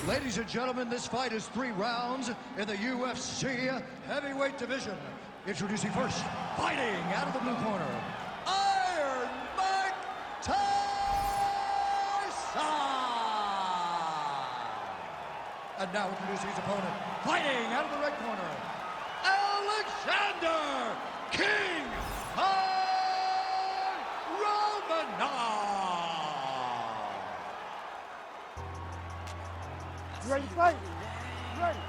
Ladies and gentlemen, this fight is 3 rounds in the UFC heavyweight division. Introducing first, fighting out of the blue corner, Iron Mike Tyson! And now introducing his opponent, fighting out of the red corner, Alexander King Romanov! Ready to fight? Ready.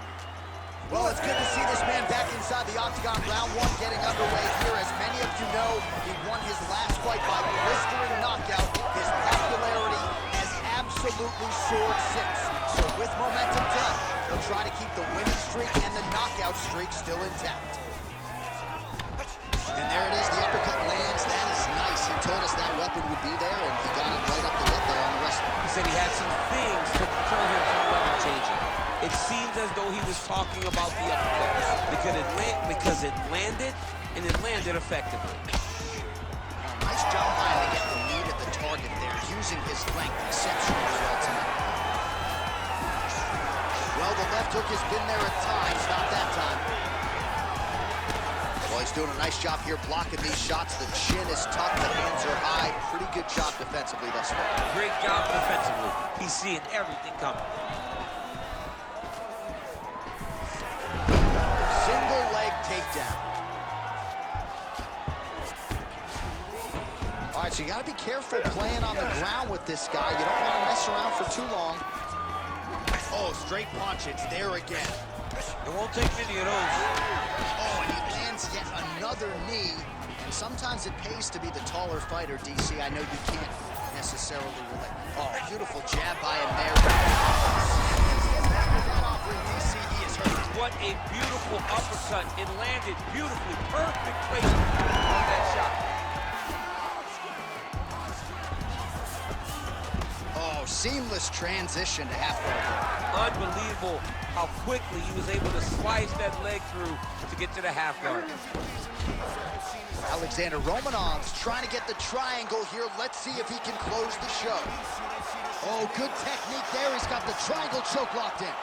Well, it's good to see this man back inside the octagon. Round 1 getting underway here. As many of you know, he won his last fight by blistering knockout. His popularity has absolutely soared since. So with momentum done, he'll try to keep the winning streak and the knockout streak still intact. And there it is, the uppercut lands. That is nice. He told us that weapon would be there, and he got it right up the gut there on the wrestler. He said he had some things to deter him from weapon changing. It seems as though he was talking about the uppercut because it landed, and it landed effectively. Nice job by him to get the lead at the target there, using his length exceptionally well tonight. Well, the left hook has been there at times, not that time. Well, he's doing a nice job here blocking these shots. The chin is tough, the hands are high. Pretty good job defensively thus far. Great job defensively. He's seeing everything coming. Single leg takedown. All right, so you got to be careful playing on the ground with this guy. You don't want to mess around for too long. Oh, straight punch. It's there again. It won't take many of those. Oh, and he lands yet another knee. And sometimes it pays to be the taller fighter, DC. I know you can't necessarily relate. Oh, beautiful jab by him there. DC, he is hurt. What a beautiful uppercut. It landed beautifully. Perfect placement on that shot. Oh, seamless transition to half guard. Unbelievable how quickly he was able to slice that leg through to get to the half guard. Alexander Romanov's trying to get the triangle here. Let's see if he can close the show. Oh, good technique there. He's got the triangle choke locked in.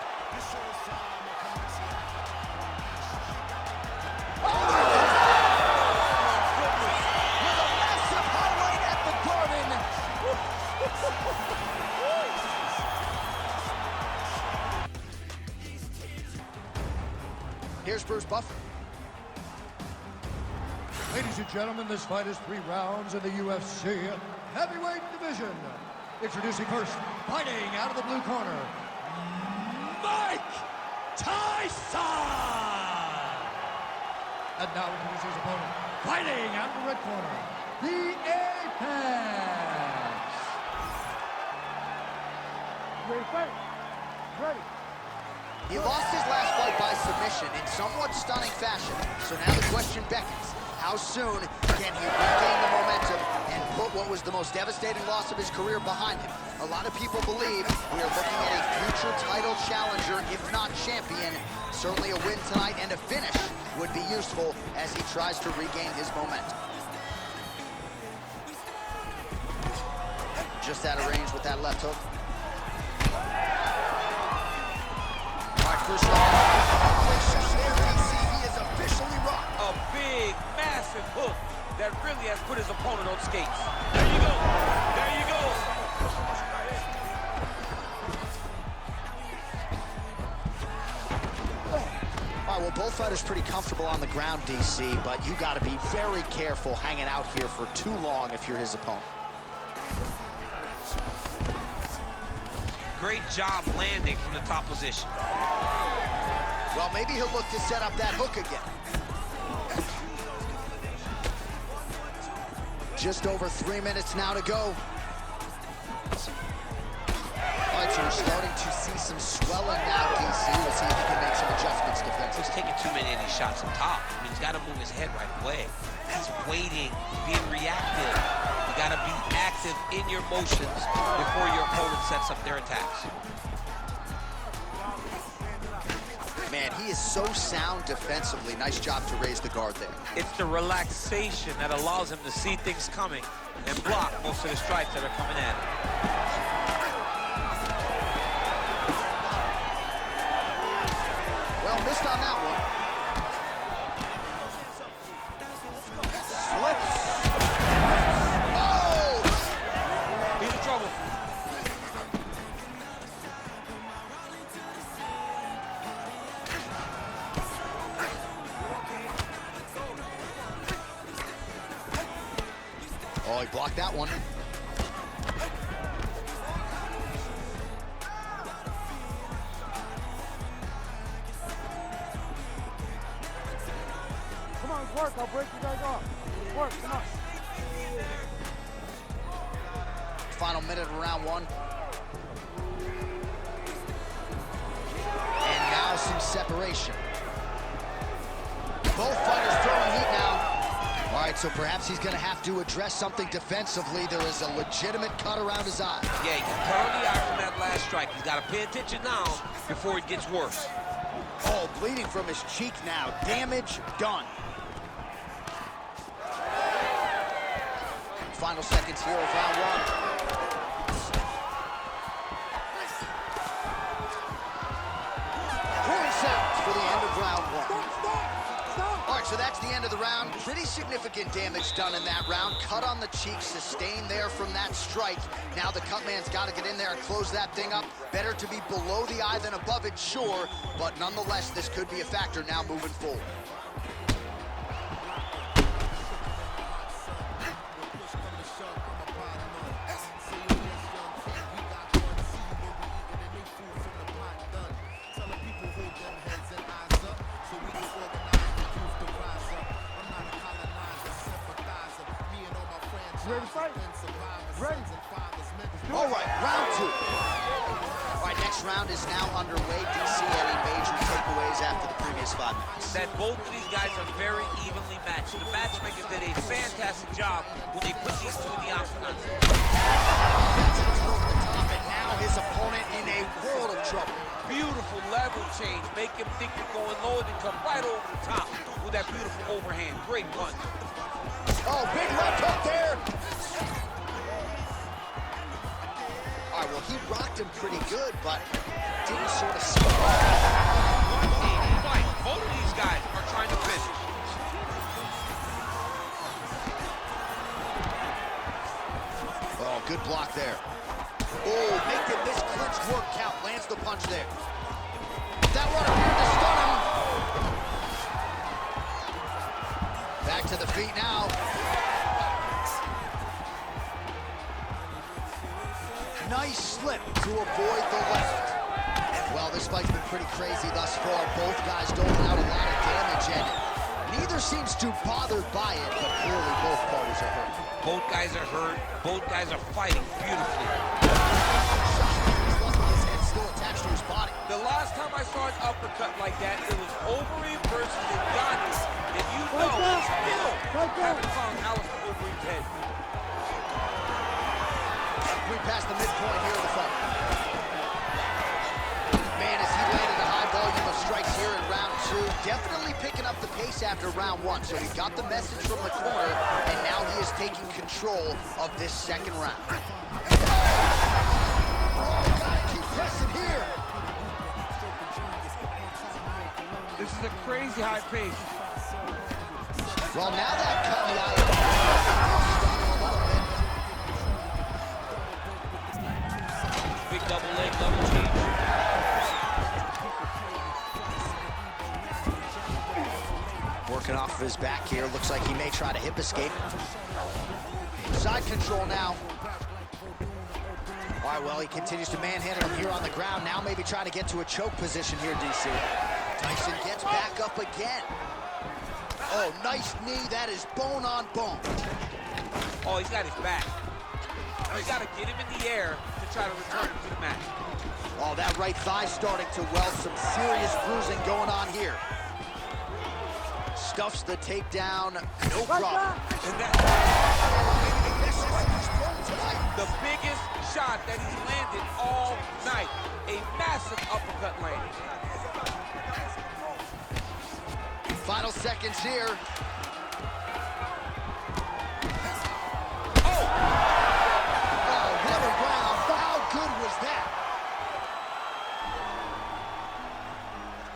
Here's Bruce Buffer. Ladies and gentlemen, this fight is 3 rounds in the UFC heavyweight division. Introducing first, fighting out of the blue corner, Mike Tyson! And now introducing his opponent, fighting out of the red corner, the Apex! Ready to fight? Ready. He lost his last fight by submission in somewhat stunning fashion. So now the question beckons, how soon can he regain the momentum and put what was the most devastating loss of his career behind him? A lot of people believe we are looking at a future title challenger, if not champion. Certainly a win tonight and a finish would be useful as he tries to regain his momentum. Just out of range with that left hook. First off, he is officially rocked. A big, massive hook that really has put his opponent on skates. There you go. There you go. All right, well, both fighters pretty comfortable on the ground, DC, but you got to be very careful hanging out here for too long if you're his opponent. Great job landing from the top position. Well, maybe he'll look to set up that hook again. Just over 3 minutes now to go. All right, so we're starting to see some swelling now, DC. We'll see if he can make some adjustments defensively. He's taking too many of these shots on top. I mean, he's got to move his head right away. He's waiting, being reactive. You got to be active in your motions before your opponent sets up their attacks. Man, he is so sound defensively. Nice job to raise the guard there. It's the relaxation that allows him to see things coming and block most of the strikes that are coming at him. Well, missed on that one. Slips. Oh! He's in trouble. Oh, he blocked that one. Come on, work. I'll break you guys off. Work, come on. Final minute of round one. And now some separation. Both fighters throwing heat now. All right, so perhaps he's gonna have to address something defensively. There is a legitimate cut around his eye. Yeah, he got cut on the eye from that last strike. He's got to pay attention now before it gets worse. Oh, bleeding from his cheek now. Damage done. Final seconds here of round one. Horn sounds for the end of round one. All right, so that's the end of the round. Pretty significant damage done in that round. Cut on the cheek, sustained there from that strike. Now the cut man's got to get in there and close that thing up. Better to be below the eye than above it, sure, but nonetheless, this could be a factor now moving forward. You ready to fight? Ready. All right, round two. All right, next round is now underway. DC, any major takeaways after the previous 5 minutes? That both of these guys are very evenly matched. The matchmakers did a fantastic job when they put these two in the octagon. That's it over the top, and now his opponent in a world of trouble. Beautiful level change. Make him think you're going low, then come right over the top with that beautiful overhand. Great punch. Oh, big left hook there. All right, well, he rocked him pretty good, but didn't sort of spot. What a fight. Both of these guys are trying to finish. Oh, good block there. Oh, make the misclinched work count. Lands the punch there. That one appeared to stun him. Back to the feet now. Nice slip to avoid the left. Well, this fight's been pretty crazy thus far. Both guys doling out a lot of damage, and neither seems too bothered by it, but clearly both parties are hurt. Both guys are hurt. Both guys are fighting beautifully. His head's still attached to his body. The last time I saw an uppercut like that, it was Overeem versus Ngannou. And you know, still haven't found Alice Overeem's head. We passed the midpoint here of the fight. Man, as he landed a high volume of strikes here in round two, definitely picking up the pace after round one. So he got the message from the corner, and now he is taking control of this second round. Oh, gotta keep pressing here. This is a crazy high pace. Well, now that cut in the eye. Big double leg, double change. Working off of his back here. Looks like he may try to hip escape. Side control now. All right, well, he continues to manhandle him here on the ground. Now maybe trying to get to a choke position here, DC. Tyson gets back up again. Oh, nice knee. That is bone on bone. Oh, he's got his back. You got to get him in the air to try to return him to the mat. Oh, that right thigh starting to weld. Some serious bruising going on here. Stuffs the takedown, no problem. And the biggest shot that he's landed all night. A massive uppercut landing. Final seconds here. Oh, what a round. How good was that?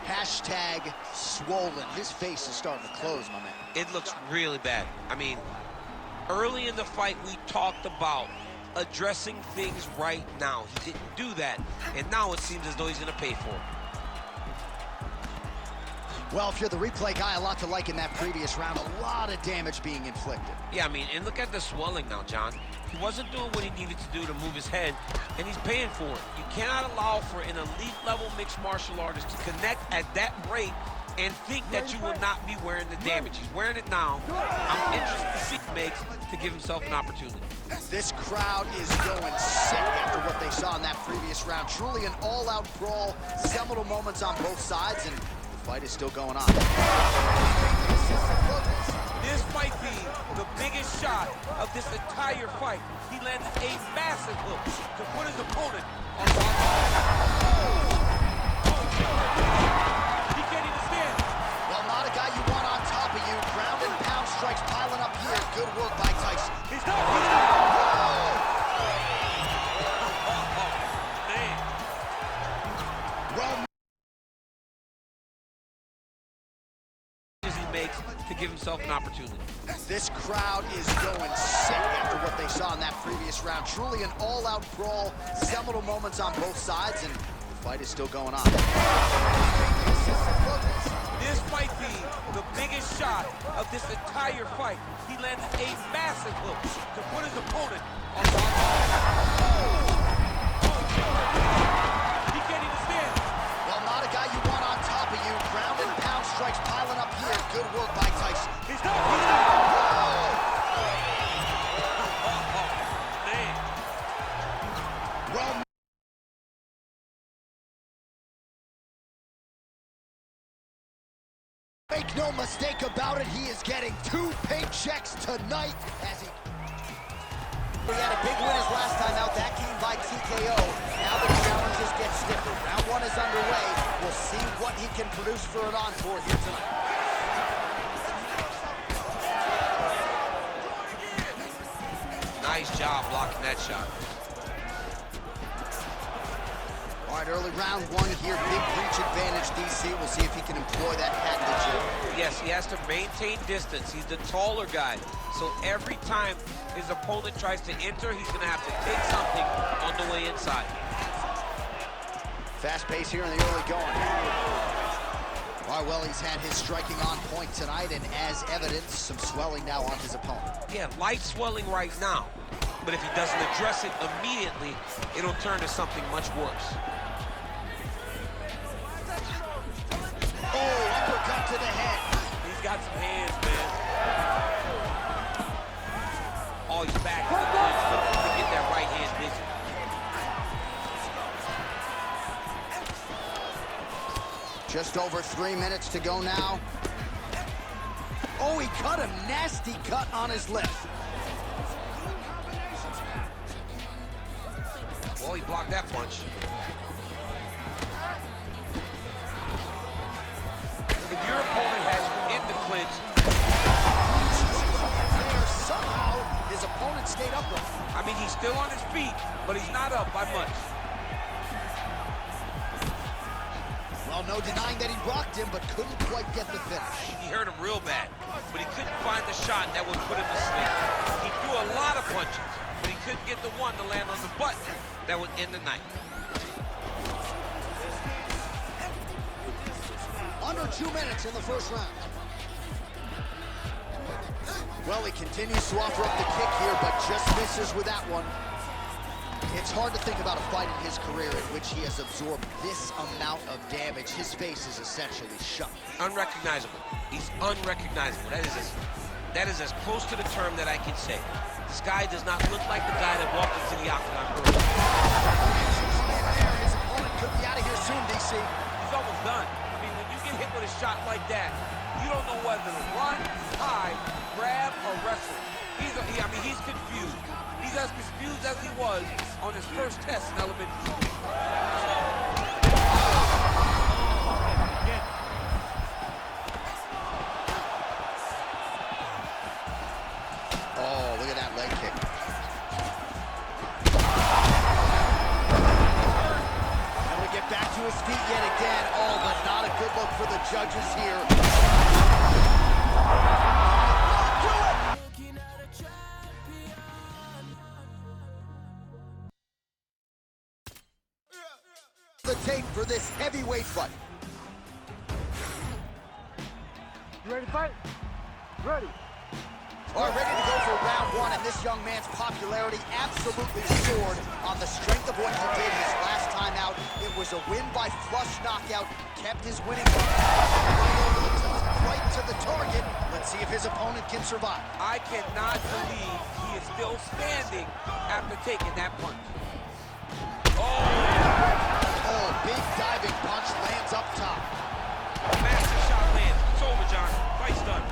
Hashtag swollen. His face is starting to close, my man. It looks really bad. I mean, early in the fight, we talked about addressing things right now. He didn't do that, and now it seems as though he's going to pay for it. Well, if you're the replay guy, a lot to like in that previous round. A lot of damage being inflicted. Yeah, I mean, and look at the swelling now, John. He wasn't doing what he needed to do to move his head, and he's paying for it. You cannot allow for an elite-level mixed martial artist to connect at that rate and think that you will not be wearing the damage. He's wearing it now. I'm interested to see what he makes to give himself an opportunity. This crowd is going sick after what they saw in that previous round. Truly an all-out brawl, seminal moments on both sides, and the fight is still going on. This might be the biggest shot of this entire fight. He landed a massive hook to put his opponent on the He can't even stand. Well, not a guy you want on top of you. Ground and pound strikes piling up here. Good work by Tyson. He's done. He's done. Man. Well, He makes to give himself an opportunity. this crowd is going sick after what they saw in that previous round. Truly an all-out brawl, seminal moments on both sides, and the fight is still going on. This might be the biggest shot of this entire fight. He landed a massive hook to put his opponent on the He can't even stand. Well, not a guy you want on top of you. Ground and pound strikes piling up here. Good work by Tyson. He's done. He's done. Man. Well, make no mistake about it, he is getting 2 paychecks tonight as he had a big win his last time out. That came by TKO. Now the challenges get stiffer. Round 1 is underway. We'll see what he can produce for an encore here tonight. Nice job blocking that shot. All right, early round 1 here. Big reach advantage, DC. We'll see if he can employ that patented. Yes, he has to maintain distance. He's the taller guy. So every time his opponent tries to enter, he's going to have to take something on the way inside. Fast pace here in the early going. All right, well, he's had his striking on point tonight, and as evidence, some swelling now on his opponent. Yeah, light swelling right now. But if he doesn't address it immediately, it'll turn to something much worse. Oh, uppercut to the head. He's got some hands, man. Oh, he's back to the clinch to get that right hand busy. Just over 3 minutes to go now. Oh, he cut him. Nasty cut on his lip. Well, he blocked that punch. If your opponent has you in the clinch, There, somehow, his opponent stayed upright. I mean, he's still on his feet, but he's not up by much. Well, no denying that he rocked him, but couldn't quite get the finish. He hurt him real bad, but he couldn't find the shot that would put him to sleep. He threw a lot of punches, but he couldn't get the one to land on the button that would end the night. Under 2 minutes in the first round. Well, he continues to offer up the kick here, but just misses with that one. It's hard to think about a fight in his career in which he has absorbed this amount of damage. His face is essentially shut. Unrecognizable. He's unrecognizable. That is as close to the term that I can say. This guy does not look like the guy that walked into the octagon earlier. His opponent could be out of here soon, DC. He's almost done. I mean, when you get hit with a shot like that, you don't know whether to run, hide, grab, or wrestle. He's confused. He's as confused as he was on his first test in elementary school. to his feet yet again. Oh, but not a good look for the judges here. The tape for this heavyweight fight. You ready to fight? Ready. All right, ready to go for round one, and this young man's popularity absolutely soared on the strength of what he did his last time out. It was a win by flush knockout, kept his winning right to the target. Let's see if his opponent can survive. I cannot believe he is still standing after taking that punch. Oh, big diving punch lands up top. Massive shot lands. It's over, John. Fight's done.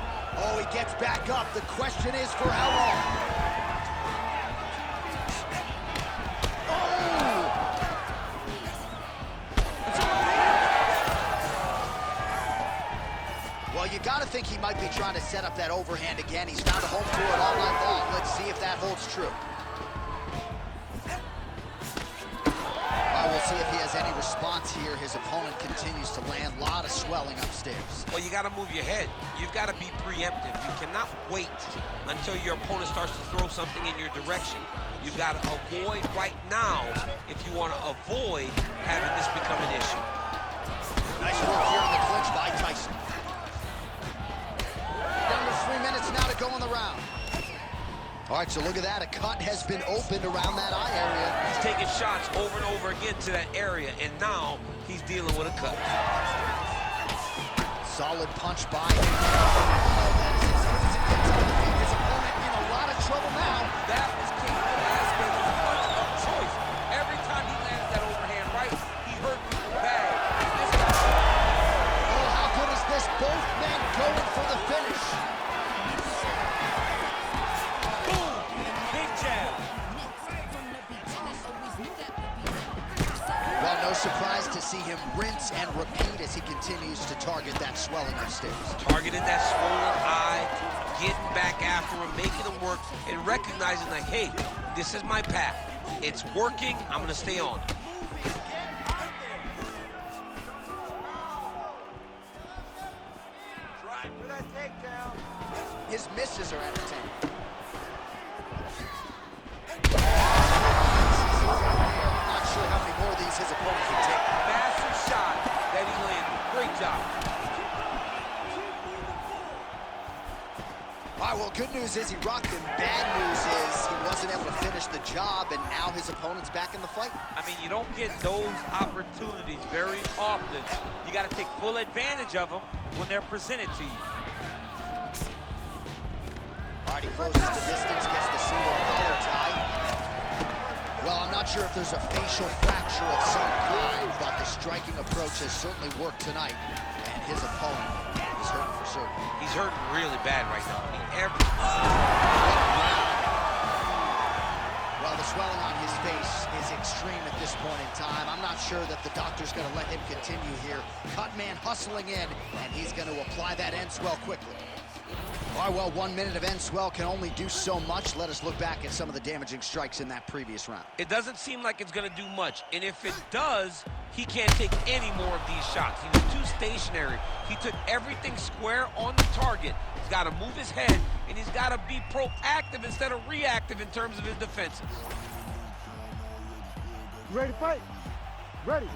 Oh, he gets back up. The question is for how long? Oh! Well, you got to think he might be trying to set up that overhand again. He's found a home for it all night long. Let's see if that holds true. We'll see if he has any response here. His opponent continues to land. A lot of swelling upstairs. Well, you got to move your head. You've got to be preemptive. You cannot wait until your opponent starts to throw something in your direction. You've got to avoid right now if you want to avoid having this become an issue. Nice work here in the clinch by Tyson. Down to 3 minutes now to go in the round. All right, so look at that. A cut has been opened around that eye area. He's taking shots over and over again to that area, and now he's dealing with a cut. Solid punch by him. Oh, that is his opponent in a lot of trouble now. That was King Velasquez's punch of choice. Every time he lands that overhand right, he hurt people bad. Oh, how good is this? Both men going for the finish. No surprise to see him rinse and repeat as he continues to target that swelling upstairs. Targeting that swollen eye, getting back after him, making him work, and recognizing like, hey, this is my path. It's working, I'm gonna stay on. Try for that takedown. His misses are entertaining. Sure how many more of these his opponent can take. Massive shot that he landed. Great job. All right, well, good news is he rocked him. Bad news is he wasn't able to finish the job, and now his opponent's back in the fight. I mean, you don't get those opportunities very often. You got to take full advantage of them when they're presented to you. All right, he closes the distance, gets the single collar tie. Well, I'm not sure if there's a facial fracture of some kind, but the striking approach has certainly worked tonight, and his opponent is hurting for certain. He's hurting really bad right now. I mean, Well, the swelling on his face is extreme at this point in time. I'm not sure that the doctor's going to let him continue here. Cut man hustling in, and he's going to apply that end swell quickly. All right, well, 1 minute of end swell can only do so much. Let us look back at some of the damaging strikes in that previous round. it doesn't seem like it's going to do much. And if it does, he can't take any more of these shots. He was too stationary. He took everything square on the target. He's got to move his head, and he's got to be proactive instead of reactive in terms of his defenses. You ready to fight? Ready.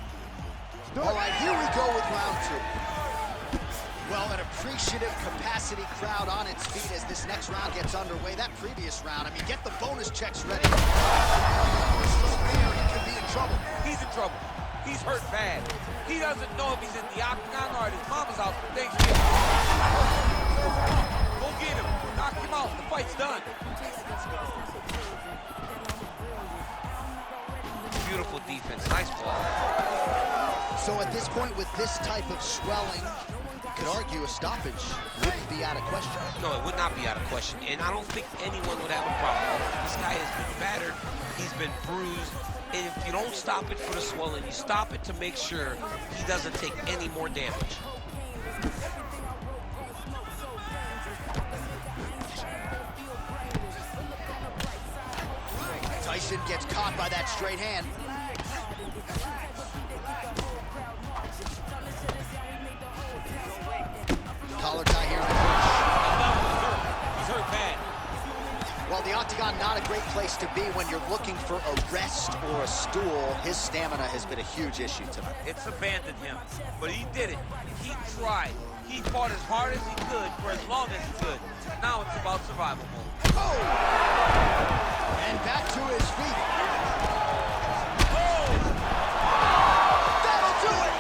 All right, here we go with round two. Well, an appreciative capacity crowd on its feet as this next round gets underway. That previous round, I mean, get the bonus checks ready. This is there, he could be in trouble. He's in trouble. He's hurt bad. He doesn't know if he's in the octagon or at his mama's house for Thanksgiving. Go get him. Knock him out. The fight's done. Beautiful defense. Nice ball. So at this point, with this type of swelling, could argue a stoppage wouldn't be out of question. No, it would not be out of question. And I don't think anyone would have a problem. This guy has been battered. He's been bruised. And if you don't stop it for the swelling, you stop it to make sure he doesn't take any more damage. Tyson gets caught by that straight hand. the octagon, not a great place to be when you're looking for a rest or a stool. His stamina has been a huge issue tonight. It's abandoned him, but he did it. He tried. He fought as hard as he could for as long as he could. Now it's about survival mode. Oh! And back to his feet. Oh! That'll do it!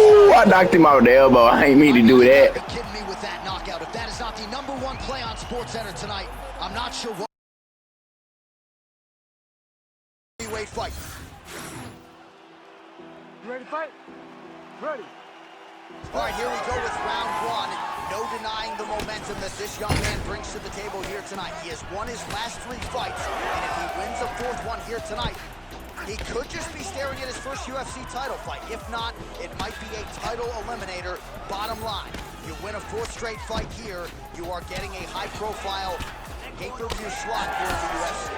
Ooh, I knocked him out with the elbow. I ain't mean to do that. You're kidding me with that knockout. If that is not the #1 play on SportsCenter tonight, I'm not sure what heavyweight fight. You ready to fight? Ready. All right, here we go with round one. No denying the momentum that this young man brings to the table here tonight. He has won his last 3 fights, and if he wins a 4th one here tonight, he could just be staring at his first UFC title fight. If not, it might be a title eliminator. Bottom line, you win a 4th straight fight here, you are getting a high-profile pay-per-view slot here in the UFC.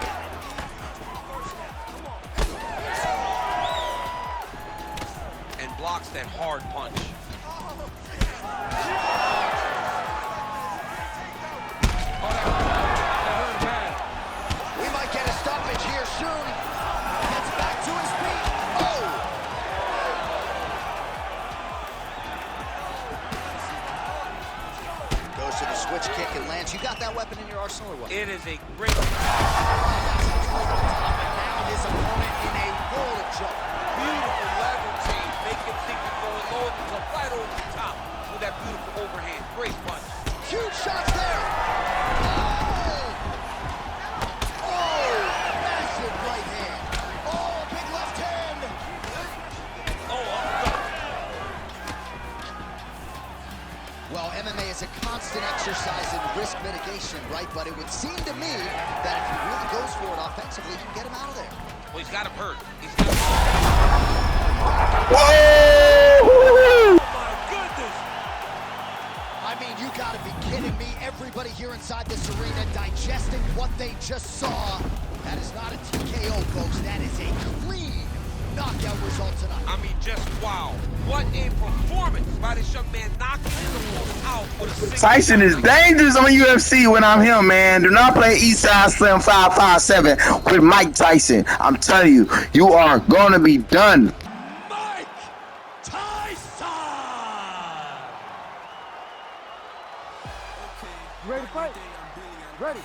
And blocks that hard punch. We might get a stoppage here soon. Gets back to his feet. Oh! Goes to the switch kick and lands. You got that weapon in your arsenal or what? It is a great... Now his opponent in a world of trouble. Beautiful lever change. Make him think he's going low and he's right over the top with that beautiful overhand. Great punch. Huge shots there. Oh, massive right hand. Oh, big left hand. Well, MMA is a constant exercise in risk mitigation, right? But it would seem to me that if he really goes for it offensively, you can get him out of there. Well, he's got him hurt. He's got him hurt. Whoa! My goodness. I mean, you gotta be kidding me. Everybody here inside this arena digesting what they just saw. That is not a TKO, folks. That is a clean knockout result tonight. I mean, just wow. What a performance by this young man, knocking his opponent out with a single Tyson is dangerous on UFC when I'm him, man. Do not play Eastside Slim 557 with Mike Tyson. I'm telling you, you are going to be done. Mike Tyson! You ready to fight? Ready.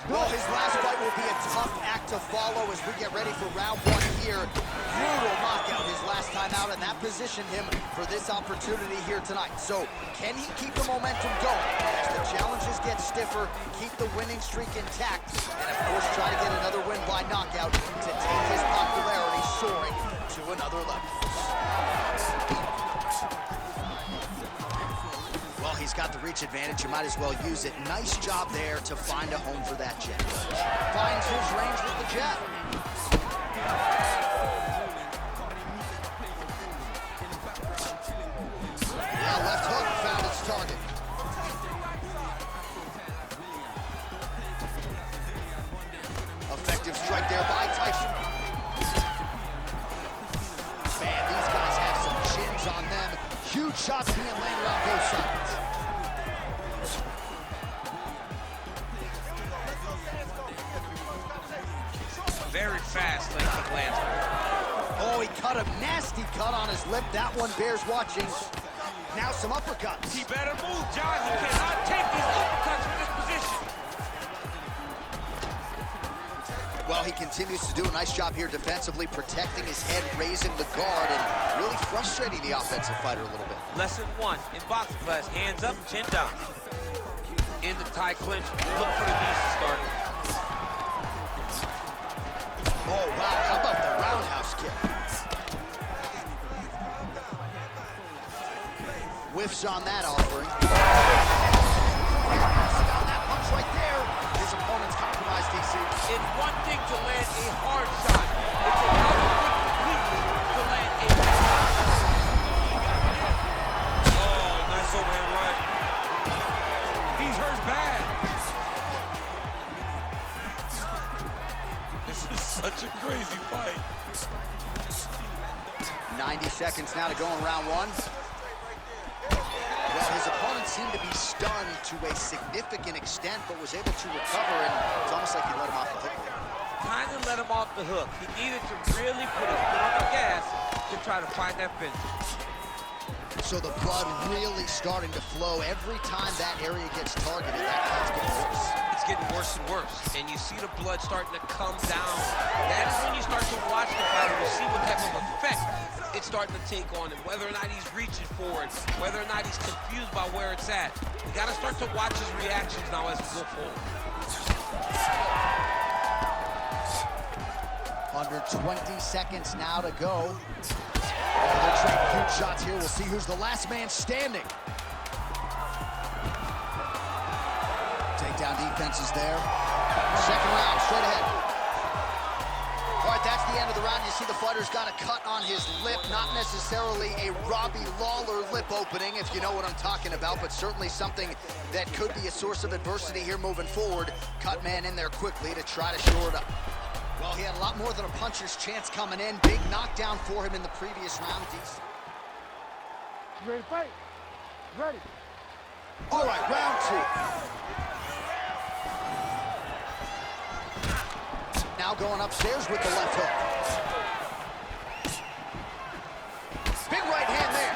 Well, his last fight will be a tough act to follow as we get ready for round 1 here. Brutal knockout his last time out, and that positioned him for this opportunity here tonight. So, can he keep the momentum going as the challenges get stiffer, keep the winning streak intact, and of course try to get another win by knockout to take his popularity soaring to another level? Well, he's got the reach advantage. You might as well use it. Nice job there to find a home for that jab. Finds his range with the jab. Yeah, left hook found its target. Effective strike there by Tyson. Man, these guys have some chins on them. Huge shots being landed on both sides. very fast length of lands. Oh, he cut a nasty cut on his lip. That one bears watching. Now some uppercuts. He better move, John. He cannot take these uppercuts from this position. Well, he continues to do a nice job here defensively, protecting his head, raising the guard, and really frustrating the offensive fighter a little bit. Lesson one in boxing class, hands up, chin down. In the tie clinch, look for the knees to start. Oh, wow, how about the roundhouse kick? Whiffs on that offering. On that punch right there, his opponent's compromised, DC. It's one thing to land a hard shot. It's another thing completely to land a hard shot. Oh, nice overhand right. He's hurt bad. This is such a crazy fight. 90 seconds now to go in round one. Well, his his opponent seemed to be stunned to a significant extent, but was able to recover, and it's almost like he let him off the hook. Kind of let him off the hook. He needed to really put his foot on the gas to try to find that finish. So the blood really starting to flow. Every time that area gets targeted, that cut's getting worse. It's getting worse and worse, and you see the blood starting to come down. That is when you start to watch the fighter to see what type of effect it's starting to take on him, whether or not he's reaching for it, whether or not he's confused by where it's at. You got to start to watch his reactions now as we go forward. Under 20 seconds now to go. They're trading huge shots here. We'll see who's the last man standing. Takedown defense is there. Second round, straight ahead. All right, that's the end of the round. You see the fighter's got a cut on his lip. Not necessarily a Robbie Lawler lip opening, if you know what I'm talking about, but certainly something that could be a source of adversity here moving forward. Cut man in there quickly to try to shore it up. Well, he had a lot more than a puncher's chance coming in. Big knockdown for him in the previous round. You ready to fight? Ready. All right, round two. Now going upstairs with the left hook. Big right hand there.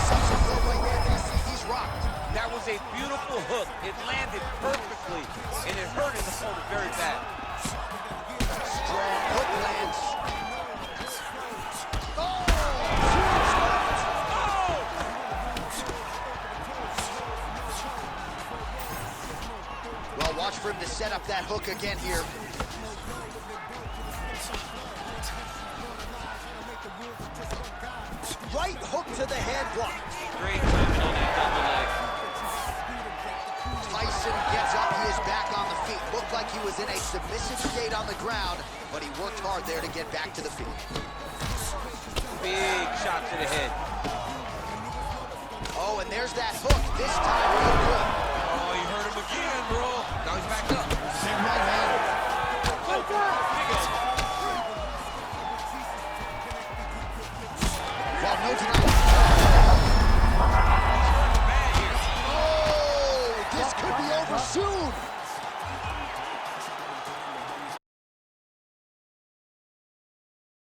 Such a good right hand. He's rocked. That was a beautiful hook. It landed perfectly, and it hurt his opponent very bad. Strong hook lands. Well, watch for him to set up that hook again here. Right hook to the head, blocked. Great timing on that double leg. Tyson gets up, he is back on the feet. Looked like he was in a submissive state on the ground, but he worked hard there to get back to the feet. Big shot to the head. Oh, and there's that hook, this time real good. Oh, you hurt him again, bro. Now he's back up. Big right hand. Oh, big elbow. Well, no denying